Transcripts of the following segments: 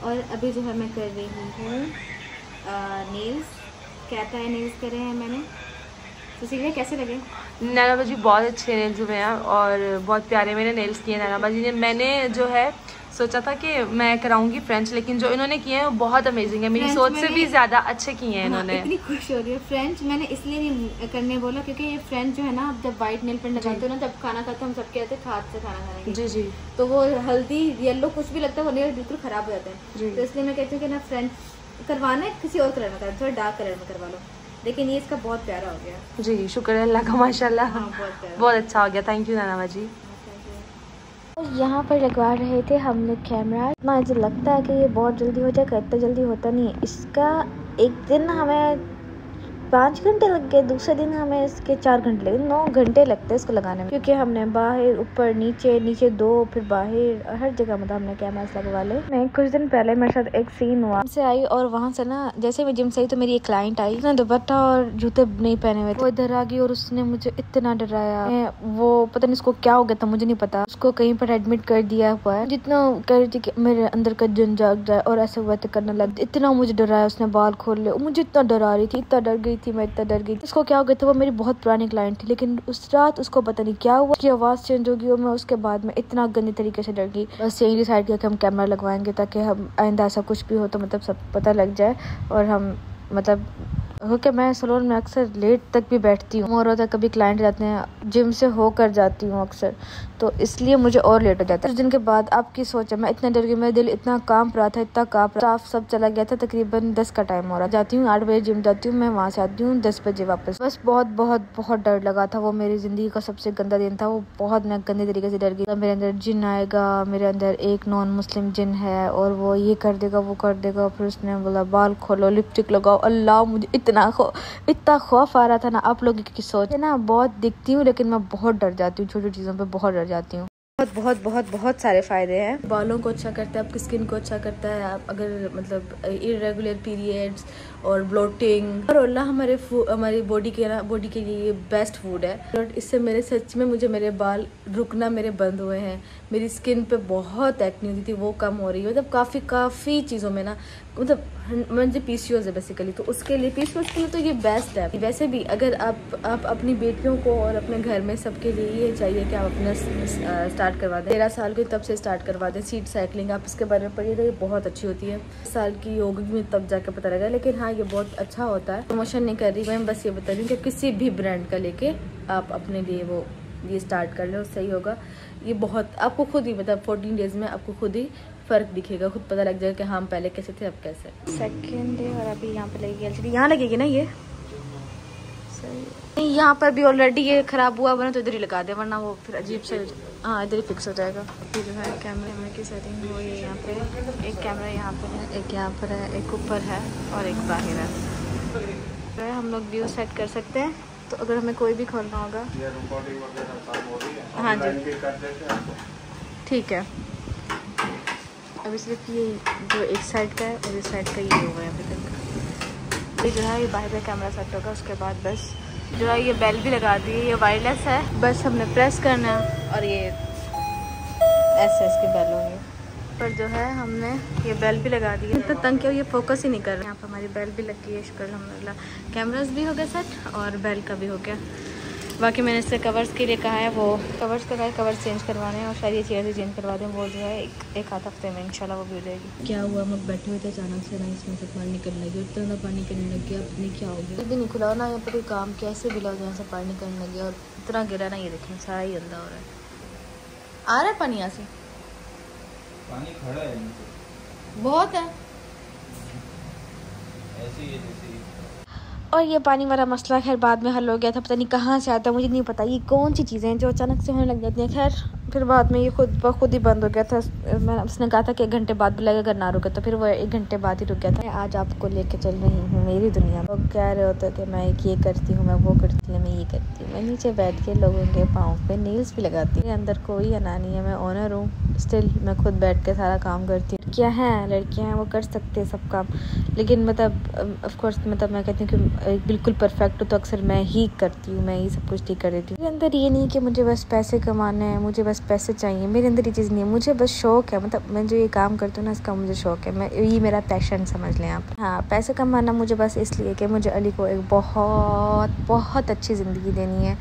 और अभी जो है मैं कर रही हूँ नेल्स। कैट आई नेल्स करे हैं मैंने। तो सीखिए कैसे लगे। नैना बाजी बहुत अच्छे नेल्स हुए हैं और बहुत प्यारे मेरे नेल्स किए नैना बाजी ने। मैंने जो है सोचा था कि मैं कराऊंगी फ्रेंच, लेकिन जो इन्होंने किए हैं वो बहुत अमेजिंग है। मेरी सोच से भी ज़्यादा अच्छे किए हैं इन्होंने। इतनी खुश हो रही है। फ्रेंच मैंने इसलिए नहीं करने बोला क्योंकि ये फ्रेंच जो है ना, आप जब व्हाइट नेल पेंट लगाते हो ना, जब खाना खाते हैं हम सब कहते हैं हाथ से खाना खाने जी जी, तो वो हल्दी येलो कुछ भी लगता है वो नेल बिल्कुल खराब हो जाते हैं। तो इसलिए मैं कहती हूँ कि ना फ्रेंच करवाना है किसी और कलर में करवा, थोड़ा डार्क कलर में करवा लो। लेकिन ये इसका बहुत प्यारा हो गया। जी शुक्र है अल्लाह का, माशाल्लाह। बहुत अच्छा हो गया। थैंक यू नैना बाजी। यहाँ पर लगवा रहे थे हम लोग कैमरा। मुझे लगता है कि ये बहुत जल्दी हो जाएगा, इतना जल्दी होता नहीं है। इसका एक दिन हमें 5 घंटे लग गए, दूसरे दिन हमें इसके 4 घंटे लगे, 9 घंटे लगते हैं इसको लगाने में, क्योंकि हमने बाहर ऊपर नीचे 2 फिर बाहर हर जगह मतलब हमने कैमरास लगवा ले। मैं कुछ दिन पहले मेरे साथ एक सीन हुआ, से आई और वहाँ से ना जैसे मैं जिम से आई तो मेरी एक क्लाइंट आई, उसने दुपट्टा और जूते नहीं पहने हुए थे। वो इधर आ गई और उसने मुझे इतना डराया। वो पता नहीं उसको क्या हो गया था, मुझे नहीं पता। उसको कहीं पर एडमिट कर दिया हुआ है। जितना कह रही थी कि मेरे अंदर का जन जाग जाए और ऐसे वैसे करने लग, इतना मुझे डराया। उसने बाल खोल ले, मुझे इतना डरा रही थी, इतना डर गई थी मैं, इतना डर गई थी। उसको क्या हो गया था, वो मेरी बहुत पुरानी क्लाइंट थी, लेकिन उस रात उसको पता नहीं क्या हुआ, उसकी आवाज़ चेंज होगी और मैं उसके बाद में इतना गंदी तरीके से डर गई। बस यही डिसाइड किया कि हम कैमरा लगवाएंगे ताकि हम आइंदा ऐसा कुछ भी हो तो मतलब सब पता लग जाए। और हम मतलब क्योंकि मैं सैलून में अक्सर लेट तक भी बैठती हूँ और होता कभी क्लाइंट जाते हैं, जिम से होकर जाती हूँ अक्सर, तो इसलिए मुझे और लेट हो जाता है। कुछ दिन के बाद आपकी सोच है, मैं इतना डर गई, मेरा दिल इतना कांप रहा था, इतना कांप रहा, साफ सब चला गया था। तकरीबन 10 का टाइम हो रहा, जाती हूँ 8 बजे जिम जाती हूँ मैं, वहाँ से आती हूँ 10 बजे वापस। बस बहुत बहुत बहुत डर लगा था। वो मेरी जिंदगी का सबसे गंदा दिन था। वो बहुत मैं गंदे तरीके से डर गई। मेरे अंदर जिन आएगा, मेरे अंदर एक नॉन मुस्लिम जिन है और वो ये कर देगा वो कर देगा। फिर उसने बोला बाल खोलो, लिपस्टिक लगाओ। अल्लाह, मुझे इतना खौफ आ रहा था ना। आप लोगों की सोच है ना, बहुत दिखती हूँ लेकिन मैं बहुत डर जाती हूँ, छोटी चीज़ों पे बहुत डर जाती हूँ। बहुत सारे फायदे हैं। बालों को अच्छा करता है, आपकी स्किन को अच्छा करता है। आप अगर मतलब इरेगुलर पीरियड्स और ब्लोटिंग और अल्लाह हमारी बॉडी के लिए बेस्ट फूड है। और इससे मेरे सच में मुझे मेरे बाल रुकना मेरे बंद हुए हैं। मेरी स्किन पे बहुत एक्ने होती थी, वो कम हो रही है। मतलब काफ़ी चीज़ों में ना, मतलब मुझे पीसीओएस है बेसिकली, तो उसके लिए पीसीओएस के लिए तो ये बेस्ट है। वैसे भी अगर आप अपनी बेटियों को और अपने घर में सबके लिए ये चाहिए कि आप अपना स्टार्ट करवा दें। 13 साल के तब से स्टार्ट करवा दें सीट साइकिलिंग। आप इसके बारे में पढ़िए तो ये बहुत अच्छी होती है। साल की होगी में तब जाके पता लगा, लेकिन हाँ ये बहुत अच्छा होता है। प्रमोशन नहीं कर रही मैं, बस ये बता रही हूँ कि किसी भी ब्रांड का लेके आप अपने लिए ये स्टार्ट कर लें, सही होगा। ये बहुत आपको खुद ही मतलब 14 डेज में आपको खुद ही फ़र्क दिखेगा, खुद पता लग जाएगा कि हम पहले कैसे थे अब कैसे। सेकेंड डे और अभी यहाँ पे लगेगी एलसीडी। यहाँ लगेगी ना ये सही। यहाँ पर भी ऑलरेडी ये ख़राब हुआ, वरना तो इधर ही लगा दे, वरना वो फिर अजीब से हाँ इधर ही फिक्स हो जाएगा। अभी जो है कैमरे की सेटिंग वो ये यहाँ पे एक कैमरा यहाँ पे है, एक यहाँ पर है, एक ऊपर है और एक बाहर है। हम लोग व्यू सेट कर सकते हैं, तो अगर हमें कोई भी खोलना होगा। हाँ जी ठीक है। अभी सिर्फ ये जो एक साइड का है और इस साइड का ये हुआ है अभी तक। ये जो है ये बाहर का कैमरा सेट होगा, उसके बाद बस जो है ये बेल भी लगा दी है, ये वायरलेस है, बस हमने प्रेस करना है और ये ऐसे इसकी बेल होगी। पर जो है हमने ये बेल भी लगा दी है, तो तंग क्यों ये फोकस ही नहीं कर रहा। यहाँ पर हमारी बेल भी लग गई है, शुक्र अल्हम्दुलिल्लाह। कैमरास भी हो गया सेट और बेल का भी हो गया। बाकी मैंने इससे कवर्स के लिए कहा है, वो कवर्स का कवर्स चेंज करवाने हैं और शायद ये चेयर भी चेंज करवा दें। वो जो है एक आध हफ्ते में इंशाल्लाह वो भी हो जाएगी। क्या हुआ, हम लोग बैठे हुए थे, अचानक से ना इसमें से पानी निकलने लगी, इतना पानी निकलने लग गया, अपनी क्या हो गया भी नहीं खुला ना। यहाँ पर कोई काम कैसे भी लग से पानी निकलने लग गया और इतना गिरा ना, ये देखें सारा ही अंधा हो रहा है। आ रहा है पानी यहाँ से, पानी खड़ा है बहुत है ऐसे ही है। और ये पानी वाला मसला खैर बाद में हल हो गया था, पता नहीं कहाँ से आता है, मुझे नहीं पता ये कौन सी चीज़ें हैं जो अचानक से होने लग जाती हैं। खैर फिर बाद में ये खुद ही बंद हो गया था। उसने कहा था कि 1 घंटे बाद भी लगेगा, अगर ना रुके तो फिर वो 1 घंटे बाद ही रुक गया था। आज आपको लेके चल रही हूँ मेरी दुनिया। लोग कह रहे होते कि मैं ये करती हूँ, मैं वो करती हूँ, मैं ये करती हूँ। मैं नीचे बैठ के लोगों के पाँव पे नेल्स भी लगाती हूँ। अंदर कोई अना नहीं है, मैं ऑनर हूँ, स्टिल मैं खुद बैठ के सारा काम करती हूँ। लड़कियाँ हैं वो कर सकते हैं सब काम, लेकिन मतलब ऑफकोर्स मतलब मैं कहती हूँ कि बिल्कुल परफेक्ट हो तो अक्सर मैं ही करती हूँ, मैं ही सब कुछ ठीक कर देती हूँ। अंदर ये नहीं कि मुझे बस पैसे कमाने हैं, मुझे बस पैसे चाहिए, मेरे अंदर ये चीज़ नहीं है। मुझे बस शौक़ है, मतलब मैं जो ये काम करती हूँ ना इसका मुझे शौक़ है, मैं ये मेरा पैशन समझ लें आप। हाँ, पैसे कमाना मुझे बस इसलिए कि मुझे अली को एक बहुत अच्छी ज़िंदगी देनी है।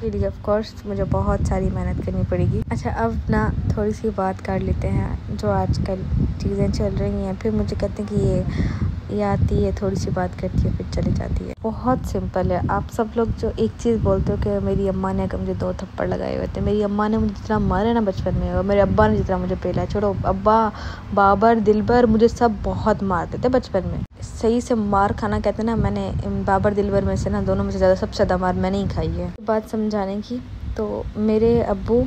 इसके लिए ऑफ कोर्स मुझे बहुत सारी मेहनत करनी पड़ेगी। अच्छा, अब ना थोड़ी सी बात कर लेते हैं जो आजकल चीज़ें चल रही हैं। फिर मुझे कहते हैं कि ये आती है, थोड़ी सी बात करती है, फिर चली जाती है। बहुत सिंपल है। आप सब लोग जो एक चीज़ बोलते हो कि मेरी अम्मा ने मुझे 2 थप्पड़ लगाए हुए थे, मेरी अम्मा ने मुझे जितना मारा ना बचपन में, और मेरे अब्बा ने जितना मुझे पेला, छोड़ो अब्बा, बाबर, दिलबर, मुझे सब बहुत मारते थे बचपन में। सही से मार खाना कहते हैं ना, मैंने बाबर दिलबर में से ना दोनों में से ज़्यादा सबसे ज़्यादा मार मैंने ही खाई है। बात समझाने की तो मेरे अब्बू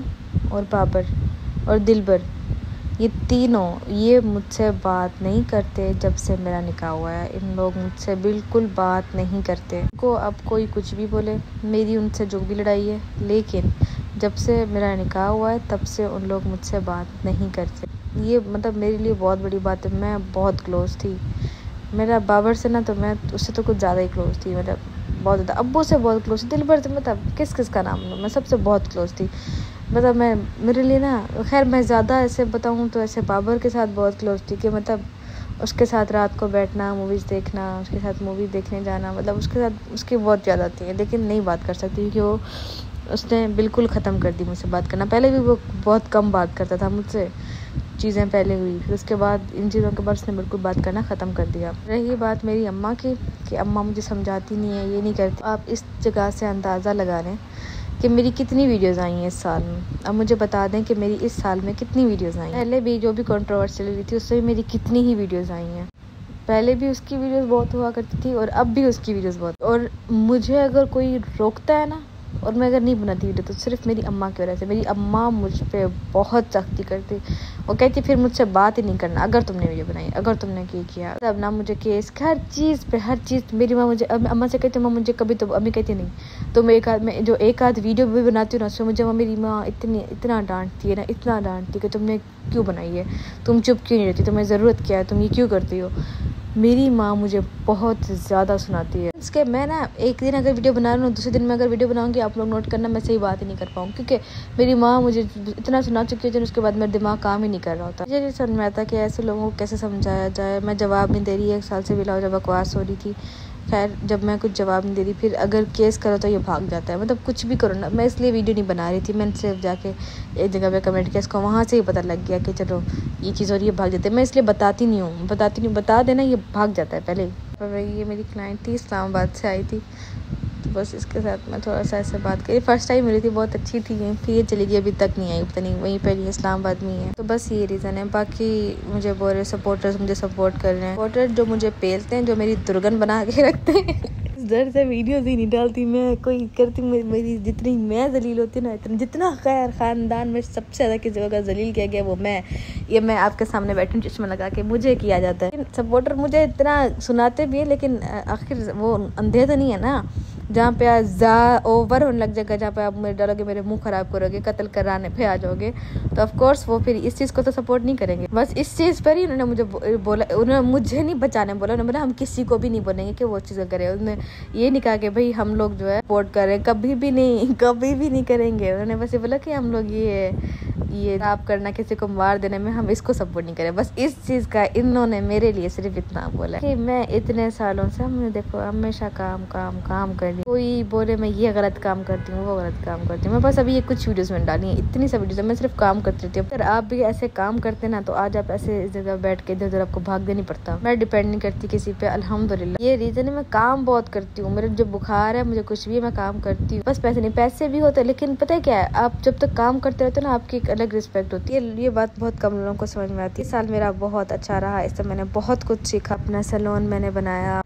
और बाबर और दिलबर, ये तीनों ये मुझसे बात नहीं करते जब से मेरा निकाह हुआ है। इन लोग मुझसे बिल्कुल बात नहीं करते। को अब कोई कुछ भी बोले, मेरी उनसे जो भी लड़ाई है, लेकिन जब से मेरा निकाह हुआ है तब से उन लोग मुझसे बात नहीं करते। ये मतलब मेरे लिए बहुत बड़ी बात है। मैं बहुत क्लोज़ थी मेरा बाबर से ना, तो मैं उससे तो कुछ ज़्यादा ही क्लोज़ थी, मतलब बहुत ज़्यादा। अब्बू से बहुत क्लोज़ थी, दिलबर से मतलब किस का नाम लूँ, मैं सबसे बहुत क्लोज़ थी। मतलब मैं मेरे लिए ना, खैर मैं ज़्यादा ऐसे बताऊँ तो ऐसे बाबर के साथ बहुत क्लोज़ थी कि मतलब उसके साथ रात को बैठना, मूवीज़ देखना, उसके साथ मूवी देखने जाना, मतलब उसके साथ उसकी बहुत याद आती है। लेकिन नहीं बात कर सकती क्योंकि वो उसने बिल्कुल ख़त्म कर दी मुझसे बात करना। पहले भी वो बहुत कम बात करता था मुझसे, चीज़ें पहले हुई, फिर उसके बाद इन चीज़ों के बाद उसने बिल्कुल बात करना ख़त्म कर दिया। रही बात मेरी अम्मा की कि अम्मा मुझे समझाती नहीं है, ये नहीं करती। आप इस जगह से अंदाज़ा लगा लें कि मेरी कितनी वीडियोज़ आई हैं इस साल में। अब मुझे बता दें कि मेरी इस साल में कितनी वीडियोज़ आई हैं। पहले भी जो भी कंट्रोवर्सी चल रही थी उससे भी मेरी कितनी ही वीडियोज़ आई हैं। पहले भी उसकी वीडियोज़ बहुत हुआ करती थी और अब भी उसकी वीडियोज़ बहुत। और मुझे अगर कोई रोकता है ना, और मैं अगर नहीं बनाती वीडियो, तो सिर्फ मेरी अम्मा की वजह से। मेरी अम्मा मुझ पे बहुत सख्ती करती, वो कहती फिर मुझसे बात ही नहीं करना अगर तुमने वीडियो बनाई, अगर तुमने ये किया। तब ना मुझे केस, हर चीज़ पे हर चीज़। मेरी माँ मुझे, अम्मा से कहती, माँ मुझे कभी, तो अम्मी कहती नहीं, तो मैं एक आध वीडियो भी बनाती हूँ ना, उसमें मुझे मेरी माँ इतना डांटती है ना, इतना डांटती कि तुमने क्यों बनाई है, तुम चुप क्यों नहीं रहती, तुम्हें ज़रूरत क्या है, तुम ये क्यों करती हो। मेरी माँ मुझे बहुत ज़्यादा सुनाती है। इसके मैं ना एक दिन अगर वीडियो बना रही हूँ, दूसरे दिन मैं अगर वीडियो बनाऊँगी, आप लोग नोट करना, मैं सही बात ही नहीं कर पाऊँ, क्योंकि मेरी माँ मुझे इतना सुना चुकी है, उसके बाद मेरा दिमाग काम ही नहीं कर रहा होता। मुझे नहीं समझ में आता कि ऐसे लोगों को कैसे समझाया जाए। मैं जवाब नहीं दे रही, 1 साल से बिला जब बकवास हो रही थी। खैर, जब मैं कुछ जवाब नहीं दे रही, फिर अगर केस करो तो ये भाग जाता है। मतलब कुछ भी करो ना, मैं इसलिए वीडियो नहीं बना रही थी। मैंने सिर्फ जाके एक जगह पे कमेंट किया, इसको वहाँ से ही पता लग गया कि चलो ये चीज़ और ये भाग जाते हैं। मैं इसलिए बताती नहीं हूँ, बता देना, ये भाग जाता है पहले ही। ये मेरी क्लाइंट थी, इस्लामाबाद से आई थी, तो बस इसके साथ मैं थोड़ा सा ऐसे बात करी। फर्स्ट टाइम मिली थी, बहुत अच्छी थी, फिर ये चली गई, अभी तक नहीं आई, पता नहीं वहीं पर ही इस्लामाबाद में ही है। तो बस ये रीज़न है। बाकी मुझे बोल रहे सपोर्टर्स मुझे सपोर्ट कर रहे हैं, सपोर्टर जो मुझे पेलते हैं, जो मेरी दुर्गन बना के रखते हैं। इस डर से वीडियोज़ ही नहीं डालती मैं, कोई करती मेरी जितनी मैं जलील होती ना, इतना जितना खैर ख़ानदान में सबसे ज़्यादा किसी जगह जलील किया गया वो मैं आपके सामने बैठी चश्मा लगा के, मुझे किया जाता है। सपोर्टर मुझे इतना सुनाते भी है, लेकिन आखिर वो अंधे तो नहीं है ना, जहाँ पे ओवर होने लग जाएगा, जहाँ पे आप मेरे डालोगे, मेरे मुंह ख़राब करोगे, कत्ल कराने पे आ जाओगे, तो ऑफ कोर्स वो फिर इस चीज़ को तो सपोर्ट नहीं करेंगे। बस इस चीज़ पर ही उन्होंने मुझे बोला, उन्होंने मुझे नहीं बचाने बोला, उन्होंने बोला हम किसी को भी नहीं बोलेंगे कि वो चीज़ करें। उन्होंने ये नहीं कहा कि भाई हम लोग जो है सपोर्ट करें, कभी भी नहीं करेंगे। उन्होंने बस ये बोला कि हम लोग ये आप करना, किसी को मार देने में हम इसको सपोर्ट नहीं करें। बस इस चीज़ का इन्होंने मेरे लिए सिर्फ इतना बोला कि मैं इतने सालों से, हमने देखो हमेशा काम कर ली। कोई बोले मैं ये गलत काम करती हूँ, वो गलत काम करती हूँ, मैं बस अभी ये कुछ वीडियोस में डाली है, इतनी सा वीडियोस मैं सिर्फ काम करती रहती हूँ। अगर आप भी ऐसे काम करते ना, तो आज आप ऐसे इस जगह बैठ के इधर उधर आपको भागने नहीं पड़ता। मैं डिपेंड नहीं करती किसी पे, अल्हम्दुलिल्लाह। ये रीज़न है, मैं काम बहुत करती हूँ। मेरे जो बुखार है, मुझे कुछ भी है, मैं काम करती हूँ। बस पैसे नहीं, पैसे भी होते, लेकिन पता है क्या है, आप जब तक काम करते रहते हो ना, आपकी एक अलग रिस्पेक्ट होती है। ये बात बहुत कम लोगों को समझ में आती है। इस साल मेरा बहुत अच्छा रहा, इससे मैंने बहुत कुछ सीखा। अपना सैलून मैंने बनाया,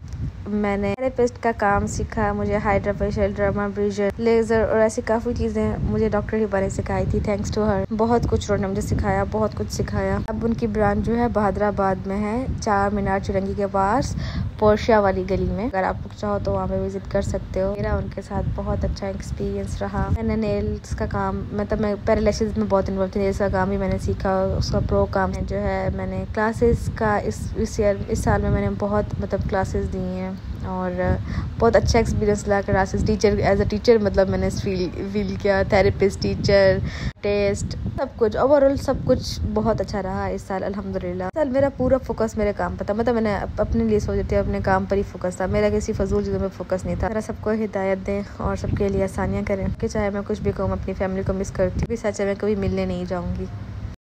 मैंने थेरेपिस्ट का काम सीखा, मुझे हाइड्रा फेशियल, डर्मा ब्रीजर, लेज़र और ऐसी काफ़ी चीज़ें मुझे डॉक्टर हिबारे सिखाई थी। थैंक्स टू हर, बहुत कुछ उन्होंने मुझे सिखाया, बहुत कुछ सिखाया। अब उनकी ब्रांच जो है बहादुराबाद में है, 4 मीनार चुरंगी के पास, पोर्शिया वाली गली में। अगर आप लोग चाहो तो वहाँ पे विजिट कर सकते हो। मेरा उनके साथ बहुत अच्छा एक्सपीरियंस रहा। मैंने नेल्स का काम, मतलब मैं पैरालिसिस में बहुत इन्वॉल्व थी, नेल्स का काम भी मैंने सीखा। उसका प्रो काम जो है, मैंने क्लासेस का इस साल में मैंने बहुत मतलब क्लासेस दी हैं। और बहुत अच्छा एक्सपीरियंस रहा classes teacher as a teacher, मतलब मैंने फील किया, थेरेपिस्ट, टीचर, टेस्ट, सब कुछ ओवरऑल सब कुछ बहुत अच्छा रहा इस साल अल्हम्दुलिल्लाह। इस साल मेरा पूरा फोकस मेरे काम पर था, मतलब मैंने अपने लिए सोचती थी, अपने काम पर ही फोकस था, मेरा किसी फजूल चीज़ों में फोकस नहीं था। मेरा सबको हिदायत दें और सबके लिए आसानियाँ करें कि चाहे मैं कुछ भी कहूँ, अपनी फैमिली को मिस करती हूँ, सच है मैं कभी मिलने नहीं जाऊँगी।